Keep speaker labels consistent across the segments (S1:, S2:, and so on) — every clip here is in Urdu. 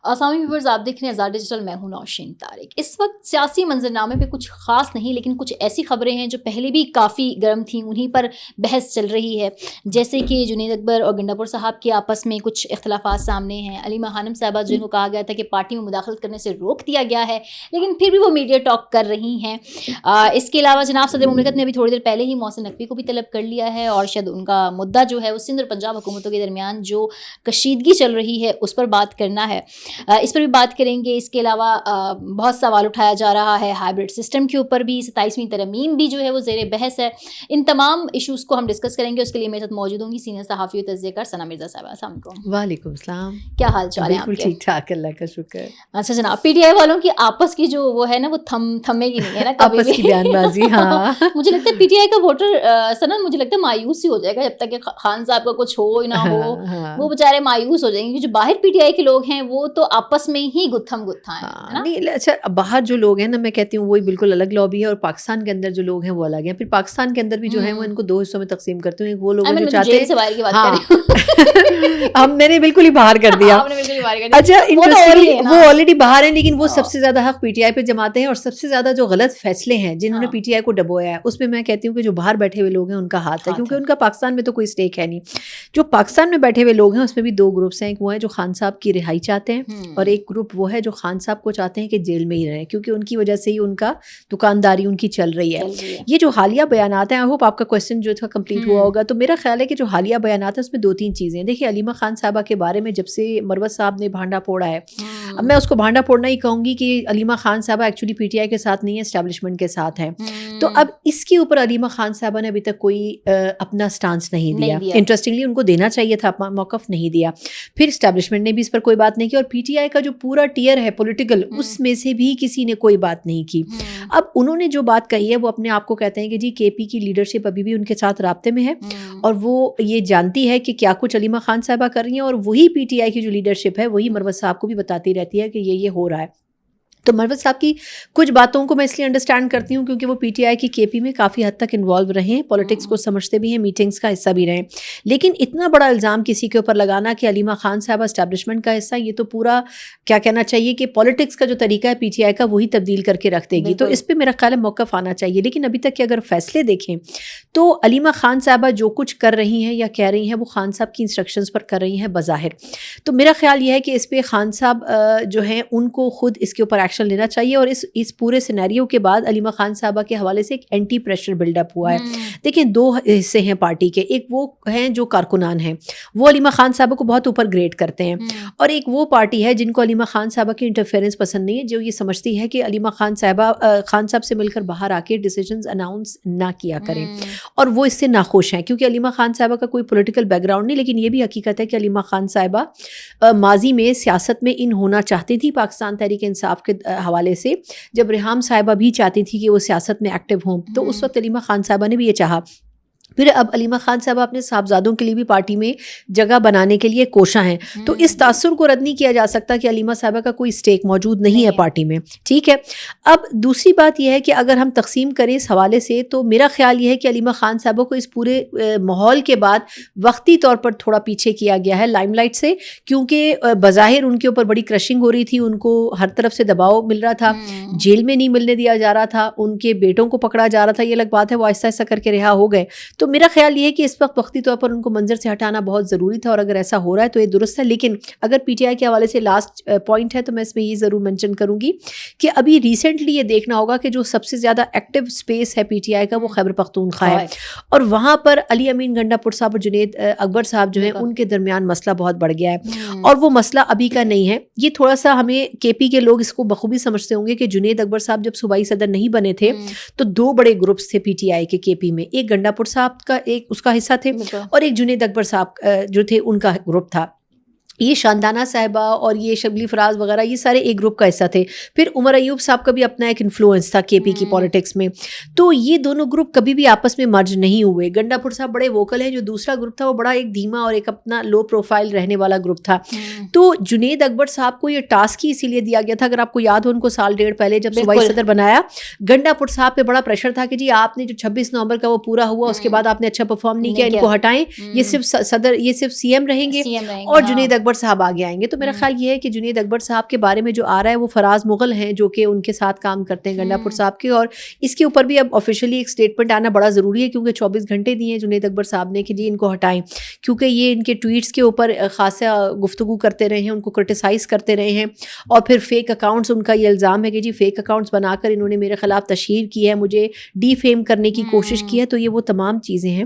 S1: اسلامی ویورز، آپ دیکھ رہے ہیں آزاد ڈیجیٹل، میں ہوں نوشین طارق. اس وقت سیاسی منظرنامے پہ کچھ خاص نہیں، لیکن کچھ ایسی خبریں ہیں جو پہلے بھی کافی گرم تھیں، انہیں پر بحث چل رہی ہے. جیسے کہ جنید اکبر اور گنڈا پور صاحب کے آپس میں کچھ اختلافات سامنے ہیں. علیمہ خانم صاحبہ جن کو کہا گیا تھا کہ پارٹی میں مداخلت کرنے سے روک دیا گیا ہے، لیکن پھر بھی وہ میڈیا ٹاک کر رہی ہیں. اس کے علاوہ جناب صدر مملکت نے بھی تھوڑی دیر پہلے ہی محسن نقوی کو بھی طلب کر لیا ہے، اور شاید ان کا مدعا جو ہے وہ سندھ اور پنجاب حکومتوں کے درمیان جو کشیدگی چل رہی ہے اس پر بات کرنا ہے. اس پر بھی بات کریں گے. اس کے علاوہ بہت سوال اٹھایا جا رہا ہے ہائبرڈ سسٹم کے اوپر بھی، 27ویں ترمیم بھی جو ہے وہ زیر بحث ہے. ان تمام ایشوز کو ہم ڈسکس کریں گے. اس کے لیے میرے ساتھ موجود ہوں گی سینئر صحافی و تجزیہ کار ثنا مرزا صاحبہ. السلام علیکم.
S2: وعلیکم السلام.
S1: کیا حال چال ہے آپ کے؟
S2: بالکل ٹھیک ٹھاک، اللہ کا شکر.
S1: اچھا جناب، پی ٹی آئی والوں کی آپس کی جو وہ ہے نا، وہ تھمے گی نہیں ہے نا کبھی
S2: آپس کی بیان بازی. ہاں
S1: مجھے لگتا ہے پی ٹی آئی کا ووٹر سنا، مجھے لگتا ہے مایوس ہی ہو جائے گا جب تک کہ خان صاحب کا کچھ ہو نہ ہو. وہ بیچارے مایوس ہو جائیں گے. جو باہر پی ٹی آئی کے لوگ ہیں وہ تو آپس میں ہی گتھم گتھا ہیں.
S2: نہیں اچھا، باہر جو لوگ ہیں نا، میں کہتی ہوں وہی بالکل الگ لابی ہے، اور پاکستان کے اندر جو لوگ ہیں وہ الگ ہیں. پھر پاکستان کے اندر بھی جو ہیں وہ ان کو دو حصوں میں تقسیم کرتے ہیں. وہ لوگ جو چاہتے ہیں،
S1: سے باہر کی بات
S2: ہاں
S1: کریں
S2: ہم میں نے بالکل ہی باہر کر دیا. اچھا وہ آلریڈی باہر ہیں، لیکن وہ سب سے زیادہ حق پی ٹی آئی پہ جماتے ہیں، اور سب سے زیادہ جو غلط فیصلے ہیں جنہوں نے پی ٹی آئی کو ڈبویا ہے، اس میں میں کہتی ہوں کہ جو باہر بیٹھے ہوئے لوگ ہیں ان کا ہاتھ ہے، کیونکہ ان کا پاکستان میں تو کوئی اسٹیک ہے نہیں. جو پاکستان میں بیٹھے ہوئے لوگ ہیں اس میں بھی دو گروپس ہیں. ایک وہ ہیں جو خان صاحب کی رہائی چاہتے ہیں، اور ایک گروپ وہ ہے جو خان صاحب کو چاہتے ہیں کہ جیل میں ہی رہیں، کیونکہ ان کی وجہ سے ہی ان کا دکانداری ان کی چل رہی ہے. یہ جو حالیہ بیانات ہیں، آئی ہوپ آپ کا کوشچن جو تھا کمپلیٹ ہوا ہوگا. تو میرا خیال ہے کہ جو حالیہ بیانات ہیں اس میں دو تین چیزیں ہیں. دیکھیے، علیمہ خان صاحبہ کے بارے میں جب سے مروت صاحب نے بھانڈا پھوڑا ہے، اب میں اس کو بھانڈا پھوڑنا ہی کہوں گی کہ علیمہ خان صاحبہ ایکچولی پی ٹی آئی کے ساتھ نہیں ہے، اسٹیبلشمنٹ کے ساتھ ہیں. تو اب اس کے اوپر علیمہ خان صاحبہ نے ابھی تک کوئی اپنا سٹانس نہیں دیا. انٹرسٹنگلی ان کو دینا چاہیے تھا، اپنا موقف نہیں دیا. پھر اسٹیبلشمنٹ نے بھی اس پر کوئی بات نہیں کی، اور پی ٹی آئی کا جو پورا ٹیئر ہے پولیٹیکل، اس میں سے بھی کسی نے کوئی بات نہیں کی. اب انہوں نے جو بات کہی ہے وہ اپنے آپ کو کہتے ہیں کہ جی کے پی کی لیڈرشپ ابھی بھی ان کے ساتھ رابطے میں ہے، اور وہ یہ جانتی ہے کہ کیا کچھ علیمہ خان صاحبہ کر رہی ہیں، اور وہی پی ٹی آئی کی جو لیڈرشپ ہے وہی مروت صاحب کو بھی بتاتی رہتی ہے کہ یہ ہو رہا ہے. تو مروت صاحب کی کچھ باتوں کو میں اس لیے انڈرسٹینڈ کرتی ہوں کیونکہ وہ پی ٹی آئی کی کے پی میں کافی حد تک انوالو رہے ہیں، پالیٹکس کو سمجھتے بھی ہیں، میٹنگز کا حصہ بھی رہے. لیکن اتنا بڑا الزام کسی کے اوپر لگانا کہ علیمہ خان صاحبہ اسٹیبلشمنٹ کا حصہ، یہ تو پورا کیا کہنا چاہیے کہ پالیٹکس کا جو طریقہ ہے پی ٹی آئی کا وہی تبدیل کر کے رکھ دے گی. تو اس پہ میرا خیال ہے موقف آنا چاہیے. لیکن ابھی تک کے اگر فیصلے دیکھیں تو علیمہ خان صاحبہ جو کچھ کر رہی ہیں یا کہہ رہی ہیں وہ خان صاحب کی انسٹرکشنز پر کر رہی ہیں بظاہر. تو میرا خیال یہ ہے کہ اس پہ خان صاحب جو ہیں ان کو خود اس کے اوپر ایکشن لینا چاہیے. اور اس پورے سینیریو کے بعد علیمہ خان صاحبہ کے حوالے سے ایک اینٹی پریشر بلڈ اپ ہوا ہے. دیکھیں، دو حصے ہیں پارٹی کے. ایک وہ ہیں جو کارکنان ہیں، وہ علیمہ خان صاحبہ کو بہت اوپر گریڈ کرتے ہیں، اور ایک وہ پارٹی ہے جن کو علیمہ خان صاحبہ کی انٹرفیئرنس پسند نہیں ہے، جو یہ سمجھتی ہے کہ علیمہ خان صاحب سے مل کر باہر آ کے ڈیسیجنز اناؤنس نہ کیا کریں، اور وہ اس سے ناخوش ہیں. کیونکہ علیمہ خان صاحبہ کا کوئی پولیٹیکل بیک گراؤنڈ نہیں، لیکن یہ بھی حقیقت ہے کہ علیمہ خان صاحبہ ماضی میں سیاست میں ان ہونا چاہتی تھی پاکستان تحریک انصاف کے حوالے سے. جب ریحام صاحبہ بھی چاہتی تھی کہ وہ سیاست میں ایکٹیو ہوں، تو اس وقت علیمہ خان صاحبہ نے بھی یہ چاہا. پھر اب علیمہ خان صاحبہ اپنے صاحبزادوں کے لیے بھی پارٹی میں جگہ بنانے کے لیے کوشاں ہیں. تو اس تاثر کو رد نہیں کیا جا سکتا کہ علیمہ صاحبہ کا کوئی اسٹیک موجود نہیں ہے پارٹی میں. ٹھیک ہے. اب دوسری بات یہ ہے کہ اگر ہم تقسیم کریں اس حوالے سے، تو میرا خیال یہ ہے کہ علیمہ خان صاحبہ کو اس پورے ماحول کے بعد وقتی طور پر تھوڑا پیچھے کیا گیا ہے لائم لائٹ سے، کیونکہ بظاہر ان کے اوپر بڑی کرشنگ ہو رہی تھی، ان کو ہر طرف سے دباؤ مل رہا تھا، جیل میں نہیں ملنے دیا جا رہا تھا، ان کے بیٹوں کو پکڑا جا رہا تھا. یہ الگ بات ہے، وہ آہستہ آہستہ کر کے رہا ہو گئے. تو میرا خیال یہ ہے کہ اس وقت وقتی طور پر ان کو منظر سے ہٹانا بہت ضروری تھا، اور اگر ایسا ہو رہا ہے تو یہ درست ہے. لیکن اگر پی ٹی آئی کے حوالے سے لاسٹ پوائنٹ ہے تو میں اس میں یہ ضرور مینشن کروں گی کہ ابھی ریسنٹلی یہ دیکھنا ہوگا کہ جو سب سے زیادہ ایکٹیو اسپیس ہے پی ٹی آئی کا وہ خیبر پختونخوا ہے، اور وہاں پر علی امین گنڈا پور صاحب اور جنید اکبر صاحب جو ہیں ان کے درمیان مسئلہ بہت بڑھ گیا ہے، اور وہ مسئلہ ابھی کا نہیں ہے. یہ تھوڑا سا ہمیں کے پی کے لوگ اس کو بخوبی سمجھتے ہوں گے کہ جنید اکبر صاحب جب صوبائی صدر نہیں بنے تھے تو دو بڑے گروپس تھے پی ٹی آئی کے پی میں. ایک گنڈا پور صاحب کا ایک اس کا حصہ تھے، اور ایک جنید اکبر صاحب جو تھے ان کا گروپ تھا. یہ شاندانہ صاحبہ اور یہ شبلی فراز وغیرہ یہ سارے ایک گروپ کا حصہ تھے. پھر عمر ایوب صاحب کا بھی اپنا ایک انفلوئنس تھا کے پی کی پالیٹکس میں. تو یہ دونوں گروپ کبھی بھی آپس میں مرج نہیں ہوئے. گنڈا پور صاحب بڑے ووکل ہیں، جو دوسرا گروپ تھا وہ بڑا ایک دھیما اور ایک اپنا لو پروفائل رہنے والا گروپ تھا. تو جنید اکبر صاحب کو یہ ٹاسک ہی اسی لیے دیا گیا تھا، اگر آپ کو یاد ہو ان کو سال ڈیڑھ پہلے جب صوبائی صدر بنایا، گنڈا پور صاحب پہ بڑا پریشر تھا کہ جی آپ نے جو 26 نومبر کا وہ پورا ہوا، اس کے بعد آپ نے اچھا پرفارم نہیں کیا، ان کو ہٹائیں، یہ صرف صدر، یہ صرف سی ایم رہیں گے. اور جنید اکبر صاحب آگے آئیں گے. تو میرا خیال یہ ہے کہ جنید اکبر صاحب کے بارے میں جو آ رہا ہے وہ فراز مغل ہیں جو کہ ان کے ساتھ کام کرتے ہیں گنڈا پور صاحب کے, اور اس کے اوپر بھی اب آفیشیلی ایک اسٹیٹمنٹ آنا بڑا ضروری ہے کیونکہ 24 گھنٹے دیے ہیں جنید اکبر صاحب نے کہ جی ان کو ہٹائیں, کیونکہ یہ ان کے ٹویٹس کے اوپر خاصا گفتگو کرتے رہے ہیں, ان کو کرٹیسائز کرتے رہے ہیں, اور پھر فیک اکاؤنٹس, ان کا یہ الزام ہے کہ جی فیک اکاؤنٹس بنا کر انہوں نے میرے خلاف تشہیر کی ہے, مجھے ڈی فیم کرنے کی کوشش کی ہے. تو یہ وہ تمام چیزیں ہیں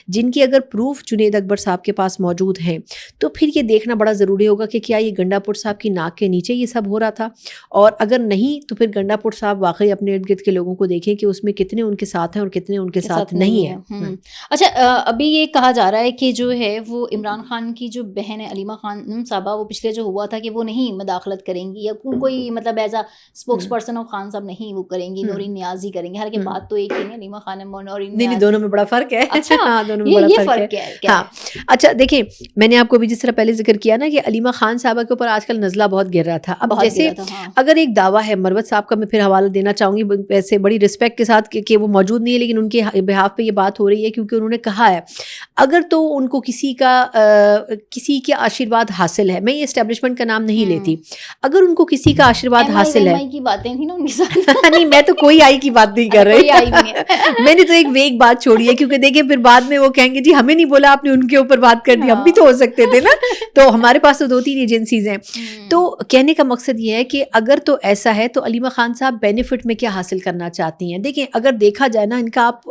S2: جن کی اگر پروف جنید اکبر صاحب کے پاس موجود ہیں تو پھر یہ دیکھنا بڑا ضروری ہوگا کہ کیا یہ گنڈا پور صاحب کی ناک کے نیچے یہ سب ہو رہا تھا, اور اگر نہیں تو پھر گنڈا پور صاحب واقعی اپنے ارد گرد کے لوگوں کو دیکھیں کہ اس میں کتنے ان کے ساتھ ہیں اور کتنے ان کے ساتھ نہیں ہیں.
S1: اچھا, ابھی یہ کہا جا رہا ہے کہ جو ہے وہ عمران خان کی جو بہن ہے علیمہ خان صاحبہ, وہ پچھلے جو ہوا تھا کہ وہ نہیں مداخلت کریں گی, یا کوئی مطلب as a spokes person of Khan صاحب نہیں وہ کریں گی, نورین نیازی کریں گے. حالانکہ بات تو ایک ہی ہے, علیمہ خان اور نورین نیازی.
S2: نہیں, دونوں میں بڑا فرق ہے.
S1: اچھا,
S2: دونوں میں بڑا فرق ہے. ہاں, اچھا دیکھیں, میں نے آپ کو بھی جس طرح پہلے ذکر کیا نا کہ علیمہ خان صاحبہ کے اوپر آج کل نزلہ بہت گر رہا تھا. اب جیسے اگر ایک دعویٰ ہے, مروت صاحب کا میں پھر حوالہ دینا چاہوں گی ویسے بڑی رسپیکٹ کے ساتھ کہ وہ موجود نہیں ہے, لیکن ان کے بہاف پہ یہ بات ہو رہی ہے کیونکہ انہوں نے کہا ہے اگر تو ان کو کسی کے آشیرواد حاصل ہے, میں یہ اسٹیبلشمنٹ کا نام نہیں لیتی, اگر ان کو کسی کا آشیرواد حاصل ہے,
S1: کی باتیں تھیں نا ان کے ساتھ.
S2: نہیں, میں تو کوئی آئی کی بات نہیں کر رہی, میں نے تو ایک ویگ بات چھوڑی ہے کیونکہ دیکھیں پھر بعد میں وہ کہیں گے جی ہمیں نہیں بولا, آپ نے ان کے اوپر بات کر دی, ہم بھی تو ہو سکتے تھے نا. تو ہمارے پاس تو 2-3 ایجنسیز ہیں. تو کہنے کا مقصد یہ ہے کہ اگر تو ایسا ہے تو علیمہ خان صاحب بینیفٹ میں کیا حاصل کرنا چاہتی ہیں. دیکھیں اگر دیکھا جائے نا, ان کا آپ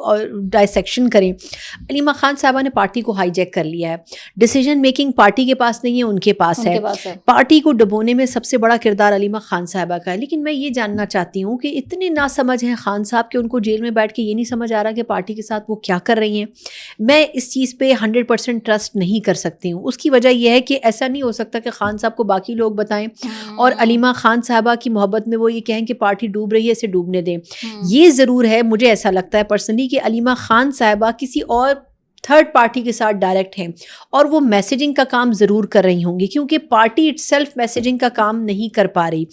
S2: ڈائسیکشن کریں, علیمہ خان صاحبہ نے پارٹی کو ہائی جیک کر لیا ہے. ڈیسیژن میکنگ پارٹی کے پاس نہیں ہے, ان کے پاس ہے. پارٹی کو ڈبونے میں سب سے بڑا کردار علیمہ خان صاحبہ کا ہے. لیکن میں یہ جاننا چاہتی ہوں کہ اتنے ناسمجھ ہیں خان صاحب کہ ان کو جیل میں بیٹھ کے یہ نہیں سمجھ آ رہا کہ پارٹی کے ساتھ وہ کیا کر رہی ہیں. میں اس چیز پہ 100% ٹرسٹ نہیں کر سکتی ہوں. اس کی وجہ یہ ہے کہ ایسا نہیں ہو سکتا کہ خان صاحب کو باقی لوگ بتائیں اور علیمہ خان صاحبہ کی محبت میں وہ یہ کہیں کہ پارٹی ڈوب رہی ہے, اسے ڈوبنے دیں. یہ ضرور ہے, مجھے ایسا لگتا ہے پرسنلی کہ علیمہ خان صاحبہ کسی اور تھرڈ پارٹی کے ساتھ ڈائریکٹ ہیں اور وہ میسیجنگ کا کام ضرور کر رہی ہوں گی, کیونکہ پارٹی اٹ سیلف میسیجنگ کا کام نہیں کر پا رہی.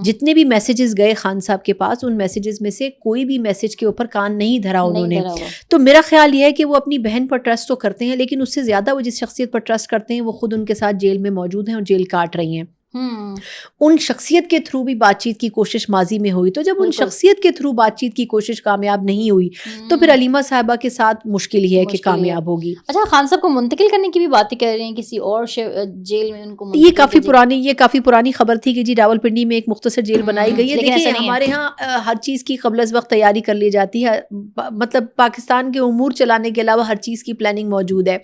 S2: جتنے بھی میسیجز گئے خان صاحب کے پاس, ان میسیجز میں سے کوئی بھی میسیج کے اوپر کان نہیں دھرا انہوں نے. تو میرا خیال یہ ہے کہ وہ اپنی بہن پر ٹرسٹ تو کرتے ہیں, لیکن اس سے زیادہ وہ جس شخصیت پر ٹرسٹ کرتے ہیں وہ خود ان کے ساتھ جیل میں موجود ہیں اور جیل کاٹ رہی ہیں. ان شخصیت کے تھرو بھی بات چیت کی کوشش ماضی میں ہوئی, تو جب ان شخصیت کے تھرو بات چیت کی کوشش کامیاب نہیں ہوئی تو پھر علیمہ صاحبہ کے ساتھ مشکل ہی ہے کہ کامیاب ہوگی.
S1: اچھا, خان صاحب کو منتقل کرنے کی بھی باتیں کر رہے ہیں کسی اور جیل میں ان کو.
S2: یہ کافی پرانی خبر تھی کہ جی راول پنڈی میں ایک مختصر جیل بنائی گئی ہے. دیکھیں ہمارے ہاں ہر چیز کی قبل از وقت تیاری کر لی جاتی ہے, مطلب پاکستان کے امور چلانے کے علاوہ ہر چیز کی پلاننگ موجود ہے.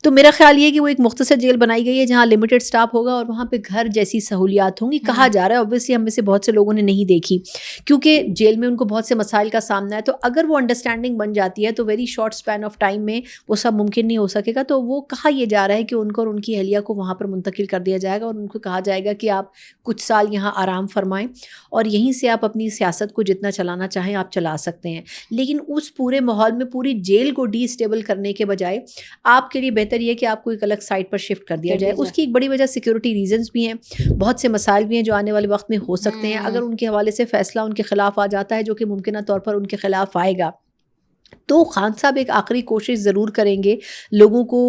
S2: تو میرا خیال یہ ہے کہ وہ ایک مختصر جیل بنائی گئی ہے جہاں لمیٹڈ سٹاف ہوگا اور وہاں پہ گھر جیسی سہولیات ہوں گی. کہا جا رہا ہے, اوبویسلی ہم میں سے بہت سے لوگوں نے نہیں دیکھی کیونکہ جیل میں ان کو بہت سے مسائل کا سامنا ہے. تو اگر وہ انڈرسٹینڈنگ بن جاتی ہے تو very short span of time میں وہ سب ممکن نہیں ہو سکے گا. تو وہ کہا یہ جا رہا ہے کہ ان کو اور ان کی اہلیہ کو وہاں پر منتقل کر دیا جائے گا اور ان کو کہا جائے گا کہ آپ کچھ سال یہاں آرام فرمائیں اور یہیں سے آپ اپنی سیاست کو جتنا چلانا چاہیں آپ چلا سکتے ہیں. لیکن اس پورے ماحول میں پوری جیل کو ڈی اسٹیبل کرنے کے بجائے آپ کے لیے بہتر یہ کہ آپ کو ایک الگ سائٹ پر شفٹ کر دیا جائے. اس کی ایک بڑی وجہ سیکورٹی ریزنز بھی ہیں, بہت سے مسائل بھی ہیں جو آنے والے وقت میں ہو سکتے ہیں. اگر ان کے حوالے سے فیصلہ ان کے خلاف آ جاتا ہے, جو کہ ممکنہ طور پر ان کے خلاف آئے گا, تو خان صاحب ایک آخری کوشش ضرور کریں گے لوگوں کو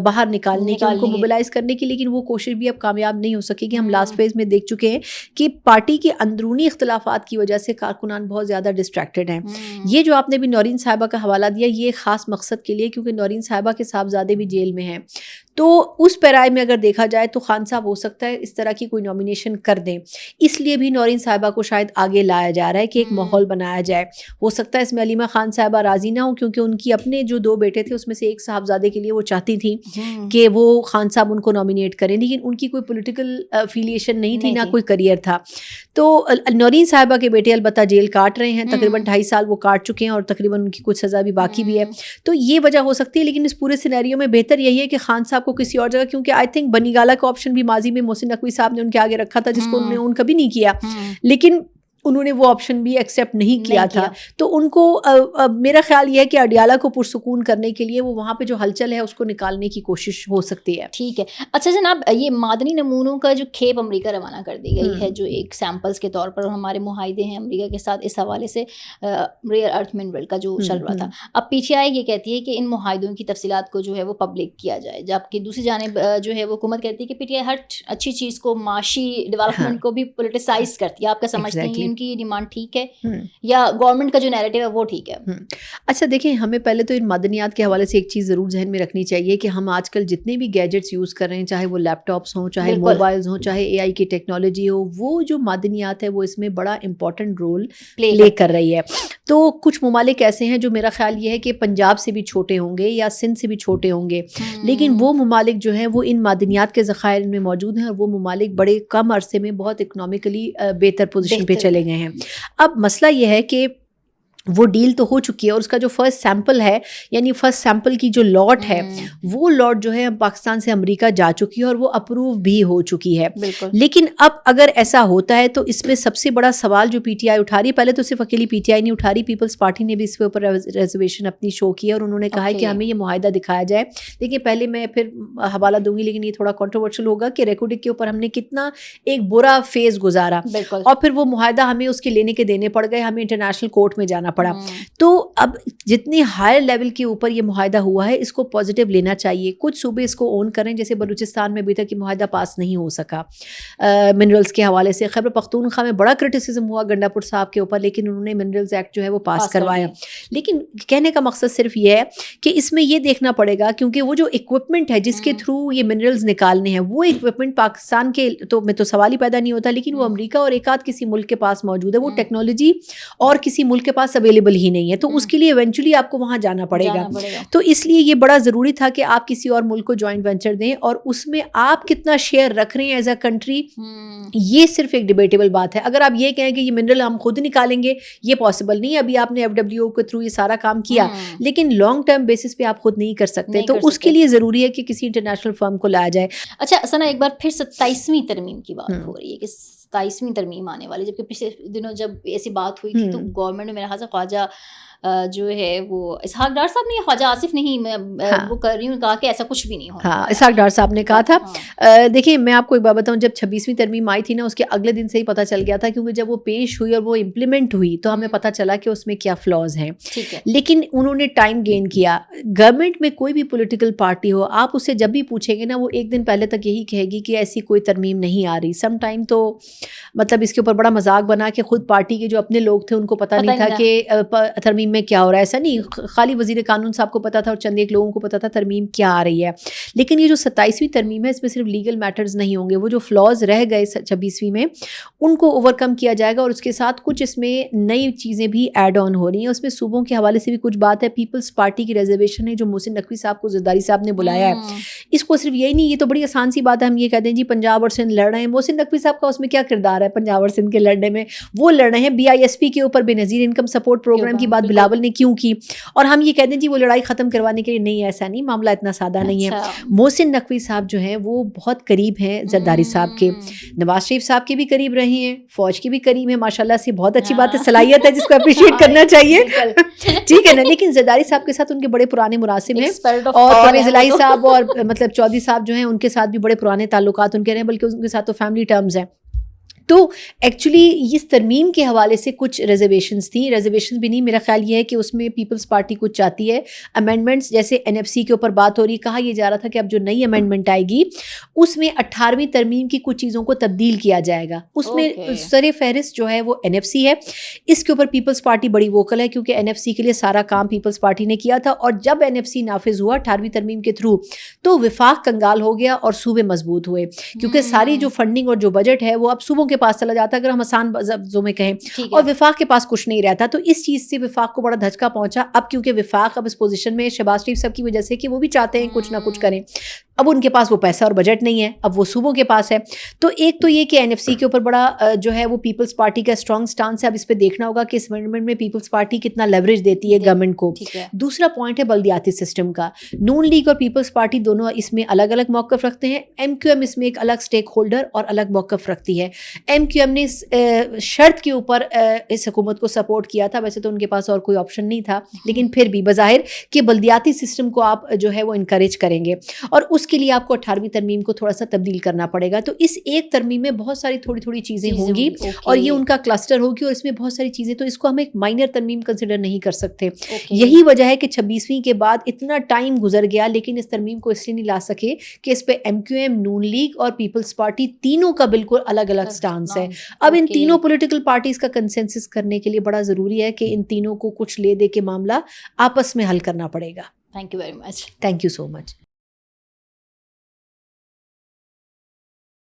S2: باہر نکالنے کی, ان کو موبلائز کرنے کی, لیکن وہ کوشش بھی اب کامیاب نہیں ہو سکے گی. ہم لاسٹ فیز میں دیکھ چکے ہیں کہ پارٹی کے اندرونی اختلافات کی وجہ سے کارکنان بہت زیادہ ڈسٹریکٹڈ ہیں. یہ جو آپ نے بھی نورین صاحبہ کا حوالہ دیا, یہ خاص مقصد کے لیے کیونکہ نورین صاحبہ کے صاحبزادے بھی جیل میں ہیں. تو اس پیرائے میں اگر دیکھا جائے تو خان صاحب ہو سکتا ہے اس طرح کی کوئی نامینیشن کر دیں, اس لیے بھی نورین صاحبہ کو شاید آگے لایا جا رہا ہے کہ ایک ماحول بنایا جائے. ہو سکتا ہے اس میں علیمہ خان صاحبہ راضی نہ ہوں کیونکہ ان کی اپنے جو 2 بیٹے تھے اس میں سے ایک صاحبزادے کے لیے وہ چاہتی تھیں کہ وہ خان صاحب ان کو نامینیٹ کریں, لیکن ان کی کوئی پولیٹیکل افیلیشن نہیں تھی, نہ کوئی کریئر تھا. تو نورین صاحبہ کے بیٹے البتہ جیل کاٹ رہے ہیں, تقریباً 2.5 سال وہ کاٹ چکے ہیں اور تقریباً ان کی کچھ سزا بھی باقی بھی ہے. تو یہ وجہ ہو سکتی ہے, لیکن اس پورے سینیریو میں بہتر یہی ہے کہ خان صاحب کو کسی اور جگہ, کیونکہ آئی تھنک بنی گالہ کا آپشن بھی ماضی میں محسن نقوی صاحب نے ان کے آگے رکھا تھا جس کو انہوں نے کبھی نہیں کیا, لیکن انہوں نے وہ آپشن بھی ایکسیپٹ نہیں کیا تھا. تو ان کو میرا خیال یہ ہے کہ اڈیالہ کو پرسکون کرنے کے لیے وہ وہاں پہ جو ہلچل ہے اس کو نکالنے کی کوشش ہو سکتی ہے.
S1: ٹھیک ہے. اچھا جناب, یہ معدنی نمونوں کا جو کھیپ امریکہ روانہ کر دی گئی ہے جو ایک سیمپلز کے طور پر, ہمارے معاہدے ہیں امریکہ کے ساتھ اس حوالے سے ریئر ارتھ منرل کا جو چل رہا تھا, اب پی ٹی آئی یہ کہتی ہے کہ ان معاہدوں کی تفصیلات کو جو ہے وہ پبلک کیا جائے, جبکہ دوسری جانب جو ہے وہ حکومت کہتی ہے کہ پی ٹی آئی ہر اچھی چیز کو, معاشی ڈیولپمنٹ کو بھی پولیٹیسائز کرتی ہے. آپ کا سمجھتے ہیں ان کی یہ ڈیمانڈ ٹھیک ہے یا گورنمنٹ کا جو نیریٹو ہے وہ ٹھیک ہے؟
S2: اچھا دیکھیں, ہمیں پہلے تو ان معدنیات کے حوالے سے ایک چیز ضرور ذہن میں رکھنی چاہیے کہ ہم آج کل جتنے بھی گیجٹس یوز کر رہے ہیں, چاہے وہ لیپ ٹاپس ہوں, چاہے موبائلز ہوں, چاہے اے آئی کی ٹیکنالوجی ہو, وہ جو معدنیات ہے وہ اس میں بڑا امپورٹنٹ رول پلے کر رہی ہے. تو کچھ ممالک ایسے ہیں جو میرا خیال یہ ہے کہ پنجاب سے بھی چھوٹے ہوں گے یا سندھ سے بھی چھوٹے ہوں گے, لیکن وہ ممالک جو ہیں وہ ان معدنیات کے ذخائر میں موجود ہیں, اور وہ ممالک بڑے کم عرصے میں بہت اکنامیکلی بہتر پوزیشن پہ چلے گئے ہیں. اب مسئلہ یہ ہے کہ وہ ڈیل تو ہو چکی ہے, اور اس کا جو فرسٹ سیمپل ہے, یعنی فرسٹ سیمپل کی جو لاٹ ہے, وہ لاٹ جو ہے پاکستان سے امریکہ جا چکی ہے اور وہ اپروو بھی ہو چکی ہے. لیکن اب اگر ایسا ہوتا ہے تو اس میں سب سے بڑا سوال جو پی ٹی آئی اٹھا رہی ہے, پہلے تو صرف اکیلی پی ٹی آئی نہیں اٹھا رہی, پیپلز پارٹی نے بھی اس کے اوپر ریزرویشن اپنی شو کی ہے, اور انہوں نے کہا ہے کہ ہمیں یہ معاہدہ دکھایا جائے. دیکھیے پہلے میں پھر حوالہ دوں گی, لیکن یہ تھوڑا کنٹروورشل ہوگا کہ ریکارڈنگ کے اوپر ہم نے کتنا ایک برا فیز گزارا, اور پھر وہ معاہدہ ہمیں اس کے لینے کے دینے پڑ گئے, ہمیں انٹرنیشنل کورٹ میں جانا پڑا. تو اب جتنی ہائر لیول کے اوپر یہ معاہدہ ہوا ہے اس کو پازیٹیو لینا چاہیے. کچھ صوبے اس کو اون کریں, جیسے بلوچستان میں ابھی تک یہ معاہدہ پاس نہیں ہو سکا منرلز کے حوالے سے. خیبر پختونخوا میں بڑا کرٹیسزم ہوا گنڈا پور صاحب کے اوپر, لیکن انہوں نے منرلز ایکٹ جو ہے وہ پاس کروایا. لیکن کہنے کا مقصد صرف یہ ہے کہ اس میں یہ دیکھنا پڑے گا, کیونکہ وہ جو اکوپمنٹ ہے جس کے تھرو یہ منرلز نکالنے ہیں, وہ اکوپمنٹ پاکستان کے تو میں تو سوال ہی پیدا نہیں ہوتا, لیکن وہ امریکہ اور ایک آدھ کسی ملک کے پاس موجود ہے. وہ ٹیکنالوجی اور کسی ملک کے پاس اویلیبل ہی نہیں ہے, تو اس کے لیے ایونچولی آپ کو وہاں جانا پڑے گا. تو اس لیے یہ بڑا ضروری تھا کہ آپ کسی اور ملک کو جوائنٹ وینچر دیں, اور اس میں آپ کتنا شیئر رکھ رہے ہیں ایز اے کنٹری, یہ صرف ایک ڈیبیٹیبل بات ہے. اگر آپ یہ کہیں کہ یہ منرل ہم خود نکالیں گے, یہ پاسبل نہیں. ابھی آپ نے ایف ڈبلیو کے تھرو یہ سارا کام کیا, لیکن لانگ ٹرم بیسس پہ آپ خود نہیں کر سکتے, تو اس کے لیے ضروری ہے کہ کسی انٹرنیشنل فرم کو لایا جائے.
S1: اچھا ثنا, ایک بار پھر 27ویں ترمیم کی بات ہو رہی ہے کہ 27ویں ترمیم آنے والی, جبکہ پچھلے دنوں جب ایسی بات ہوئی تھی تو گورنمنٹ نے میرا خیال سے خواجہ جو ہے وہ اسحاق ڈار صاحب نے, خواجہ آصف نہیں, میں وہ کر رہی ہوں, کہا کہ ایسا کچھ بھی نہیں ہوگا.
S2: ہاں, اسحاق ڈار صاحب نے کہا تھا. دیکھیں میں آپ کو ایک بات بتاؤں, جب 26ویں ترمیم آئی تھی نا, اس کے اگلے دن سے ہی پتہ چل گیا تھا, کیونکہ جب وہ پیش ہوئی اور وہ امپلیمنٹ ہوئی تو ہمیں پتہ چلا کہ اس میں کیا فلاز ہیں. لیکن انہوں نے ٹائم گین کیا. گورنمنٹ میں کوئی بھی پولیٹیکل پارٹی ہو, آپ اس سے جب بھی پوچھیں گے نا, وہ ایک دن پہلے تک یہی کہے گی کہ ایسی کوئی ترمیم نہیں آ رہی. سم ٹائم تو مطلب اس کے اوپر بڑا مذاق بنا کہ خود پارٹی کے جو اپنے لوگ تھے ان کو پتہ نہیں تھا کہ ترمیم میں کیا ہو رہا ہے. ایسا نہیں, خالی وزیر قانون صاحب کو پتا تھا اور چند ایک لوگوں کو پتا تھا ترمیم کیا آ رہی ہے. لیکن یہ جو 27ویں ترمیم ہے, اس میں صرف لیگل میٹرز نہیں ہوں گے, وہ جو فلاز رہ گئے 26ویں میں ان کو اوور کم کیا جائے گا, اور اس کے ساتھ کچھ اس میں نئی چیزیں بھی ایڈ آن ہو رہی ہیں. اس میں صوبوں کے حوالے سے بھی کچھ بات ہے. پیپلز پارٹی کی ریزرویشن ہے جو محسن نقوی صاحب کو زرداری صاحب نے بلایا ہے, اس کو صرف یہی نہیں, یہ تو بڑی آسان سی بات ہے, ہم یہ کہتے ہیں جی پنجاب اور سندھ لڑ رہے ہیں. محسن نقوی صاحب کا اس میں کیا کردار ہے پنجاب اور سندھ کے لڑنے میں؟ وہ لڑ رہے ہیں BISP کے اوپر, بے نظیر انکم سپورٹ پروگرام کی بات بلاول نے کیوں کی, اور ہم یہ کہتے ہیں جی وہ لڑائی ختم کروانے کے لیے. نہیں, ایسا نہیں, معاملہ اتنا سادہ نہیں ہے. محسن نقوی صاحب جو ہیں وہ بہت قریب ہیں زرداری صاحب کے, نواز شریف صاحب کے بھی قریب رہے ہیں, فوج کے بھی قریب ہیں, ماشاءاللہ سے بہت اچھی بات ہے, صلاحیت ہے جس کو اپریشیٹ کرنا چاہیے, ٹھیک ہے نا. لیکن زرداری صاحب کے ساتھ ان کے بڑے پرانے مراسم ہیں, اور پرویز الہی صاحب اور مطلب چودھری صاحب جو ہیں ان کے ساتھ بھی بڑے پرانے تعلقات ان کے رہے, بلکہ ان کے ساتھ تو فیملی ٹرمز ہیں. تو ایکچولی اس ترمیم کے حوالے سے کچھ ریزرویشنز تھیں, ریزرویشنز بھی نہیں, میرا خیال یہ ہے کہ اس میں پیپلز پارٹی کچھ چاہتی ہے امینڈمنٹس, جیسے NFC کے اوپر بات ہو رہی, کہا یہ جا رہا تھا کہ اب جو نئی امینڈمنٹ آئے گی اس میں 18ویں ترمیم کی کچھ چیزوں کو تبدیل کیا جائے گا. اس میں سر فہرست جو ہے وہ NFC ہے. اس کے اوپر پیپلز پارٹی بڑی ووکل ہے, کیونکہ NFC کے لیے سارا کام پیپلز پارٹی نے کیا تھا, اور جب NFC نافذ ہوا 18ویں ترمیم کے تھرو تو وفاق کنگال ہو گیا اور صوبے مضبوط ہوئے, کیونکہ ساری جو فنڈنگ اور جو بجٹ ہے وہ اب صوبوں کے پاس چلا جاتا ہے, اگر ہم آسان لفظوں میں کہیں, اور وفاق کے پاس کچھ نہیں رہتا. تو اس چیز سے وفاق کو بڑا دھچکا پہنچا. اب کیونکہ وفاق اب اس پوزیشن میں شہباز شریف صاحب کی وجہ سے کہ وہ بھی چاہتے ہیں کچھ نہ کچھ کریں, اب ان کے پاس وہ پیسہ اور بجٹ نہیں ہے, اب وہ صوبوں کے پاس ہے. تو ایک تو یہ کہ NFC کے اوپر بڑا جو ہے وہ پیپلز پارٹی کا اسٹرانگ سٹانس ہے. اب اس پہ دیکھنا ہوگا کہ اس امینڈمنٹ میں پیپلز پارٹی کتنا لیوریج دیتی ہے گورنمنٹ کو. دوسرا پوائنٹ ہے بلدیاتی سسٹم کا. نون لیگ اور پیپلز پارٹی دونوں اس میں الگ الگ موقف رکھتے ہیں. MQM اس میں ایک الگ اسٹیک ہولڈر اور الگ موقف رکھتی ہے. MQM نے اس شرط کے اوپر اس حکومت کو سپورٹ کیا تھا, ویسے تو ان کے پاس اور کوئی آپشن نہیں تھا, لیکن پھر بھی بظاہر کہ بلدیاتی سسٹم کو آپ جو ہے وہ انکریج کریں گے, اور اس کے لیے آپ کو 18ویں ترمیم کو تھوڑا سا تبدیل کرنا پڑے گا. تو اس ایک ترمیم میں بہت ساری تھوڑی تھوڑی چیزیں ہوں گی, اور یہ ان کا کلسٹر ہوگی, اور اس میں بہت ساری چیزیں, تو اس کو ہم ایک مائنر ترمیم کنسیڈر نہیں کر سکتے. یہی وجہ ہے کہ 26ویں کے بعد اتنا ٹائم گزر گیا, لیکن اس ترمیم کو اس لیے نہیں لا سکے کہ اس پہ MQM, نون لیگ اور پیپلز پارٹی تینوں کا بالکل الگ الگ سٹانس ہے. اب ان تینوں پولیٹیکل پارٹیز کا کنسنسس کرنے کے لیے بڑا ضروری ہے کہ ان تینوں کو کچھ لے دے کے معاملہ آپس میں حل کرنا پڑے گا.
S1: Thank you very much.
S2: Thank you so much.